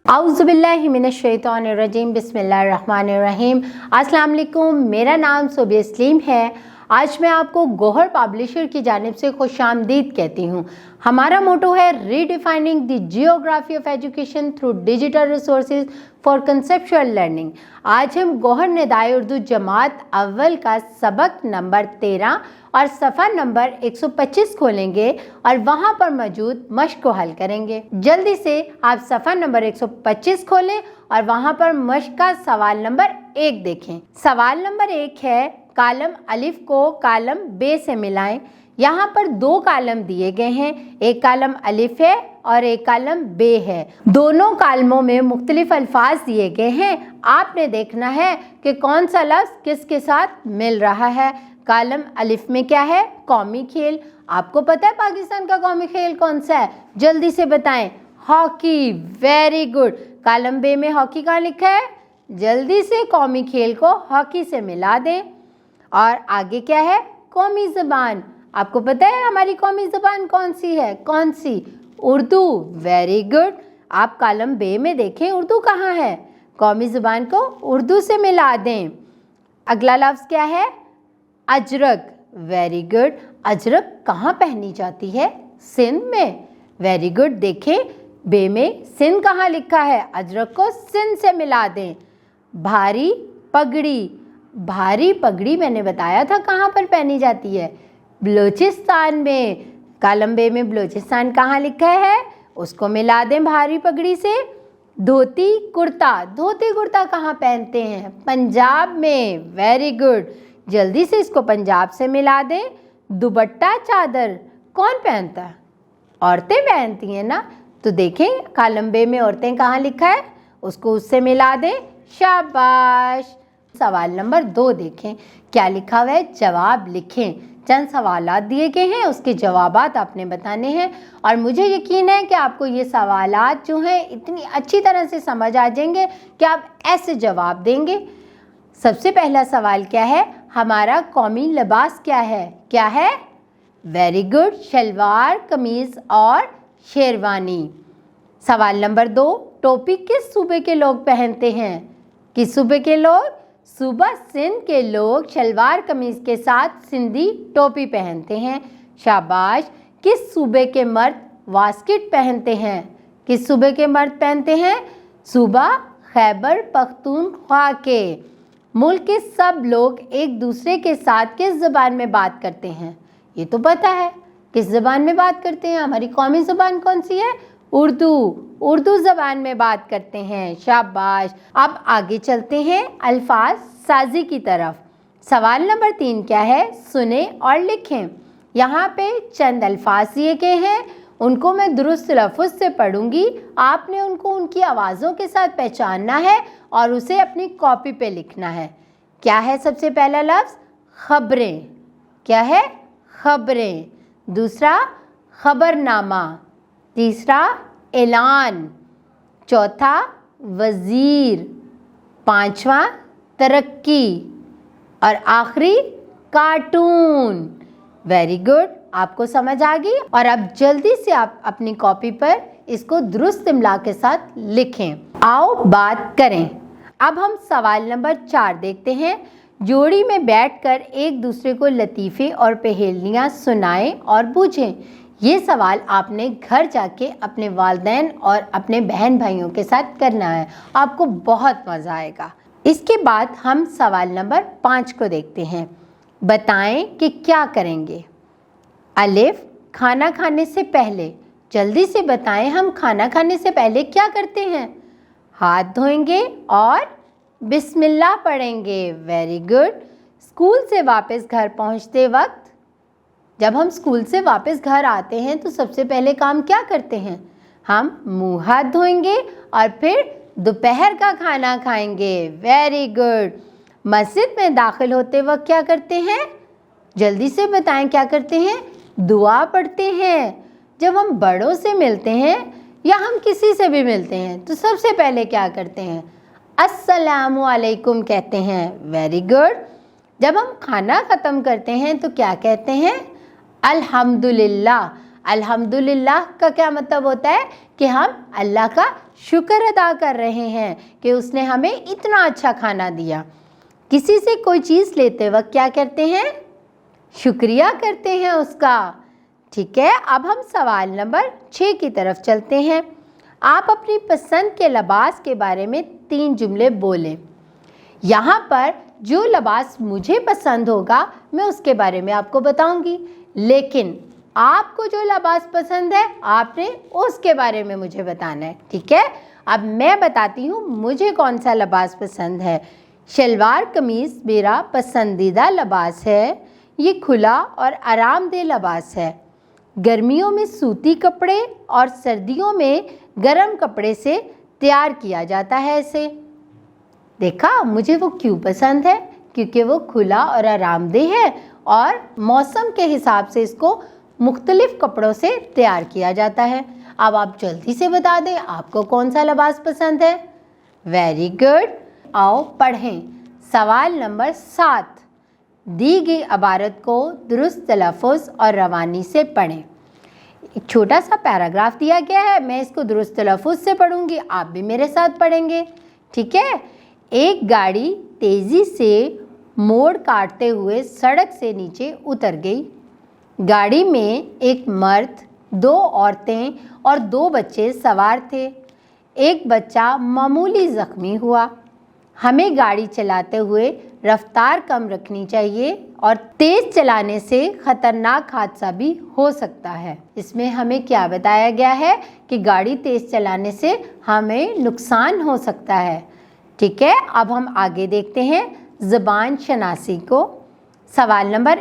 औज़ुबिल्लाहिमिनश्शैतानिर्रजीम बिस्मिल्लाहिर्रहमानिर्रहीम। अस्सलाम वालेकुम, मेरा नाम सुबह इस्लीम है। आज मैं आपको गौहर पब्लिशर की जानिब से खुशामदीद कहती हूँ। हमारा मोटो है redefining the geography of education through digital resources for conceptual learning. आज हम गौहर निदाए उर्दू जमात अव्वल का सबक नंबर 13 और सफ़ा नंबर 125 खोलेंगे और वहाँ पर मौजूद मश्क को हल करेंगे। जल्दी से आप सफ़ा नंबर 125 खोलें और वहाँ पर मश्क का सवाल नंबर 1 देखें। सवाल नंबर 1 है, कालम अलिफ को कालम बे से मिलाएं। यहाँ पर 2 कालम दिए गए हैं, एक कालम अलिफ है और एक कालम बे है। दोनों कालमों में मुख्तलिफ अल्फाज दिए गए हैं। आपने देखना है कि कौन सा लफ्ज़ किसके साथ मिल रहा है। कालम अलिफ में क्या है? कौमी खेल। आपको पता है पाकिस्तान का कौमी खेल कौन सा है? जल्दी से बताएं। Hockey. Very good. Column B में हॉकी कहाँ लिखा है? जल्दी से कौमी खेल को हॉकी से मिला दें। और आगे क्या है? कौमी ज़बान। आपको पता है हमारी कौमी ज़बान कौन सी है? कौन सी? उर्दू। Very good. आप कालम बे में देखें उर्दू कहाँ है। कौमी ज़बान को उर्दू से मिला दें। अगला लफ्ज़ क्या है? अजरक। Very good. अजरक कहाँ पहनी जाती है? सिंध में। Very good. देखें बे में सिंध कहाँ लिखा है? अजरक को सिंध से मिला दें। भारी पगड़ी। भारी पगड़ी मैंने बताया था कहाँ पर पहनी जाती है? बलूचिस्तान में। कालम बे में बलूचिस्तान कहाँ लिखा है? उसको मिला दें भारी पगड़ी से। धोती कुर्ता। धोती कुर्ता कहाँ पहनते हैं? पंजाब में। Very good. जल्दी से इसको पंजाब से मिला दें। दुपट्टा चादर कौन पहनता है? औरतें पहनती हैं ना। तो देखें कालम बे में औरतें कहाँ लिखा है? उसको उससे मिला दें। शाबाश। सवाल नंबर 2 देखें क्या लिखा हुआ है? जवाब लिखें। चंद सवालात दिए गए हैं, उसके जवाबात आपने बताने हैं और मुझे यकीन है कि आपको ये सवालात जो हैं इतनी अच्छी तरह से समझ आ जाएंगे कि आप ऐसे जवाब देंगे। सबसे पहला सवाल क्या है? हमारा कौमी लिबास क्या है? क्या है? Very good. शलवार कमीज़ और शेरवानी। सवाल नंबर 2, टोपी किस सूबे के लोग पहनते हैं? किस सूबे के लोग? सूबा सिंध के लोग शलवार कमीज़ के साथ सिंधी टोपी पहनते हैं। शाबाश। किस सूबे के मर्द वास्किट पहनते हैं? किस सूबे के मर्द पहनते हैं? सूबा खैबर पख्तूनख्वा के। मुल्क के सब लोग एक दूसरे के साथ किस ज़बान में बात करते हैं? ये तो पता है किस ज़बान में बात करते हैं। हमारी कौमी ज़बान कौन सी है? उर्दू। उर्दू ज़बान में बात करते हैं। शाबाश। अब आगे चलते हैं अल्फाज साजी की तरफ। सवाल नंबर 3 क्या है? सुने और लिखें। यहाँ पे चंद अल्फाज दिए गए हैं, उनको मैं दुरुस्त लफ्ज़ से पढ़ूंगी। आपने उनको उनकी आवाज़ों के साथ पहचानना है और उसे अपनी कॉपी पे लिखना है। क्या है सबसे पहला लफ्ज़? खबरें। क्या है? खबरें। दूसरा खबरनामा। तीसरा ऐलान। चौथा वज़ीर। पांचवा तरक्की और आखिरी कार्टून। Very good. आपको समझ आ गई और अब जल्दी से आप अपनी कॉपी पर इसको दुरुस्त इमला के साथ लिखें। आओ बात करें। अब हम सवाल नंबर 4 देखते हैं। जोड़ी में बैठकर एक दूसरे को लतीफ़े और पहेलियाँ सुनाएं और पूछें। ये सवाल आपने घर जाके अपने वालिदैन और अपने बहन भाइयों के साथ करना है, आपको बहुत मज़ा आएगा। इसके बाद हम सवाल नंबर 5 को देखते हैं। बताएं कि क्या करेंगे। अलिफ, खाना खाने से पहले। जल्दी से बताएं हम खाना खाने से पहले क्या करते हैं? हाथ धोएंगे और बिस्मिल्लाह पढ़ेंगे। Very good. स्कूल से वापस घर पहुंचते वक्त, जब हम स्कूल से वापस घर आते हैं तो सबसे पहले काम क्या करते हैं? हम मुंह हाथ धोएंगे और फिर दोपहर का खाना खाएंगे। Very good. मस्जिद में दाखिल होते वक्त क्या करते हैं? जल्दी से बताएं क्या करते हैं? दुआ पढ़ते हैं। जब हम बड़ों से मिलते हैं या हम किसी से भी मिलते हैं तो सबसे पहले क्या करते हैं? अस्सलामु अलैकुम कहते हैं। Very good. जब हम खाना ख़त्म करते हैं तो क्या कहते हैं? अल्हम्दुलिल्लाह। अल्हम्दुलिल्लाह का क्या मतलब होता है कि हम अल्लाह का शुक्र अदा कर रहे हैं कि उसने हमें इतना अच्छा खाना दिया। किसी से कोई चीज़ लेते वक्त क्या करते हैं? शुक्रिया करते हैं उसका। ठीक है, अब हम सवाल नंबर 6 की तरफ चलते हैं। आप अपनी पसंद के लिबास के बारे में 3 जुमले बोलें। यहाँ पर जो लिबास मुझे पसंद होगा मैं उसके बारे में आपको बताऊंगी, लेकिन आपको जो लिबास पसंद है आपने उसके बारे में मुझे बताना है। ठीक है, अब मैं बताती हूँ मुझे कौन सा लिबास पसंद है। शलवार कमीज़ मेरा पसंदीदा लिबास है। ये खुला और आरामदेह लिबास है। गर्मियों में सूती कपड़े और सर्दियों में गर्म कपड़े से तैयार किया जाता है इसे। देखा मुझे वो क्यों पसंद है? क्योंकि वो खुला और आरामदेह है और मौसम के हिसाब से इसको मुख्तलिफ कपड़ों से तैयार किया जाता है। अब आप जल्दी से बता दें आपको कौन सा लिबास पसंद है। वेरी गुड, आओ पढ़ें। सवाल नंबर 7, दी गई इबारत को दुरुस्त तलफ़्फ़ुज़ और रवानी से पढ़ें। एक छोटा सा पैराग्राफ दिया गया है, मैं इसको दुरुस्त तलफ़्फ़ुज़ से पढ़ूंगी, आप भी मेरे साथ पढ़ेंगे। ठीक है, एक गाड़ी तेज़ी से मोड़ काटते हुए सड़क से नीचे उतर गई। गाड़ी में एक मर्द, 2 औरतें और 2 बच्चे सवार थे। एक बच्चा मामूली ज़ख्मी हुआ। हमें गाड़ी चलाते हुए रफ्तार कम रखनी चाहिए और तेज़ चलाने से ख़तरनाक हादसा भी हो सकता है। इसमें हमें क्या बताया गया है कि गाड़ी तेज़ चलाने से हमें नुकसान हो सकता है। ठीक है, अब हम आगे देखते हैं ज़बान शनासी को। सवाल नंबर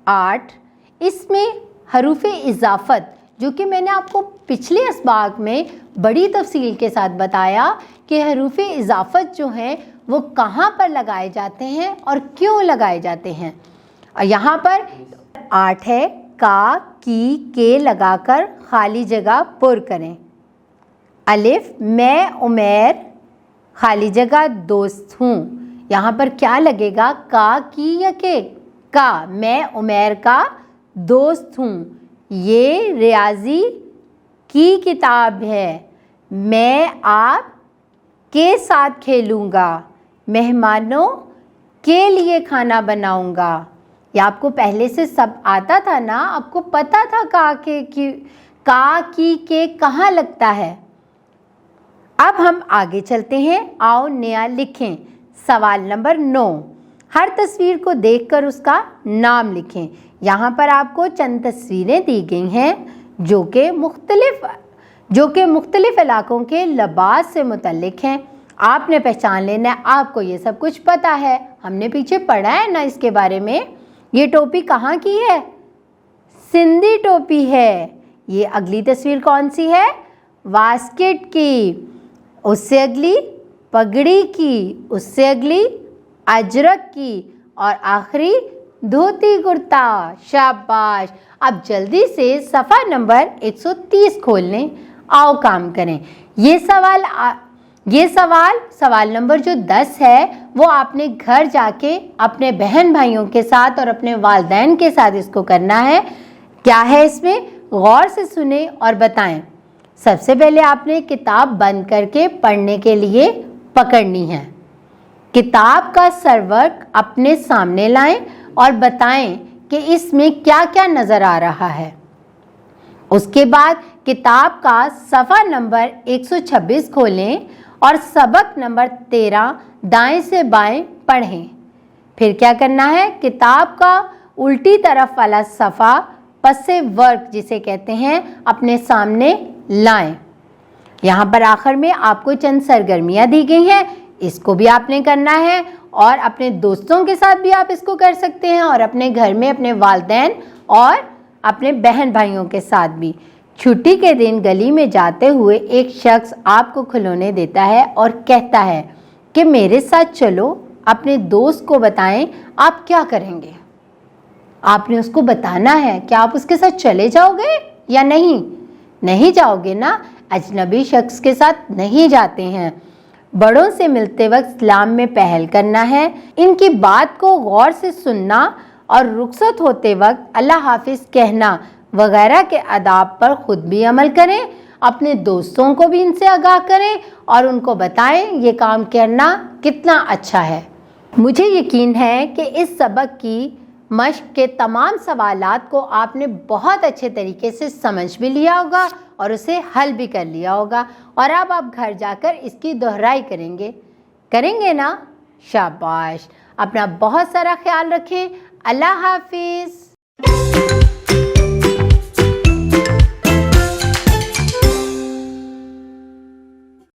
8, इसमें हरूफ इजाफ़त, जो कि मैंने आपको पिछले असबाक में बड़ी तफसील के साथ बताया कि हरूफ इजाफ़त जो हैं वो कहाँ पर लगाए जाते हैं और क्यों लगाए जाते हैं। और यहाँ पर 8 है, का, की, के लगाकर खाली जगह पुर करें। अलिफ, मैं उमैर खाली जगह दोस्त हूँ। यहाँ पर क्या लगेगा? का, की या के? का, मैं उमैर का दोस्त हूँ। ये रियाजी की किताब है। मैं आप के साथ खेलूँगा। मेहमानों के लिए खाना बनाऊँगा। ये आपको पहले से सब आता था ना, आपको पता था का की के कहाँ लगता है। अब हम आगे चलते हैं, आओ नया लिखें। सवाल नंबर 9, हर तस्वीर को देखकर उसका नाम लिखें। यहाँ पर आपको चंद तस्वीरें दी गई हैं जो कि मुख्तलिफ इलाकों के लिबास से मुतल्लिक हैं। आपने पहचान लेना है, आपको ये सब कुछ पता है, हमने पीछे पढ़ा है ना इसके बारे में। ये टोपी कहाँ की है? सिंधी टोपी है। ये अगली तस्वीर कौन सी है? वास्केट की। उससे अगली पगड़ी की, उससे अगली अजरक की और आखिरी धोती कुर्ता। शाबाश। अब जल्दी से सफ़ा नंबर 130 खोल लें, आओ काम करें। ये सवाल नंबर जो 10 है वो आपने घर जाके अपने बहन भाइयों के साथ और अपने वालिदैन के साथ इसको करना है। क्या है इसमें? गौर से सुने और बताएं। सबसे पहले आपने किताब बंद करके पढ़ने के लिए पकड़नी है। किताब का सरवर्क अपने सामने लाएं और बताएं कि इसमें क्या क्या नज़र आ रहा है। उसके बाद किताब का सफ़ा नंबर 126 खोलें और सबक नंबर 13 दाएं से बाएं पढ़ें। फिर क्या करना है? किताब का उल्टी तरफ वाला सफ़ा पसे वर्क जिसे कहते हैं अपने सामने लाएं। यहाँ पर आखिर में आपको चंद सरगर्मियाँ दी गई हैं, इसको भी आपने करना है और अपने दोस्तों के साथ भी आप इसको कर सकते हैं और अपने घर में अपने वालिदैन और अपने बहन भाइयों के साथ भी। छुट्टी के दिन गली में जाते हुए एक शख्स आपको खिलौने देता है और कहता है कि मेरे साथ चलो। अपने दोस्त को बताएं आप क्या करेंगे। आपने उसको बताना है कि आप उसके साथ चले जाओगे या नहीं। नहीं जाओगे ना, अजनबी शख्स के साथ नहीं जाते हैं। बड़ों से मिलते वक्त सलाम में पहल करना है। इनकी बात को गौर से सुनना और रुखसत होते वक्त अल्लाह हाफिज़ कहना وغیرہ کے آداب پر خود بھی عمل کریں، اپنے دوستوں کو بھی ان سے آگاہ کریں اور ان کو بتائیں یہ کام کرنا کتنا اچھا ہے۔ مجھے یقین ہے کہ اس سبق کی مشق کے تمام سوالات کو آپ نے بہت اچھے طریقے سے سمجھ بھی لیا ہوگا اور اسے حل بھی کر لیا ہوگا، اور اب آپ گھر جا کر اس کی دہرائی کریں گے نا؟ شاباش! اپنا بہت سارا خیال رکھیں۔ اللہ حافظ۔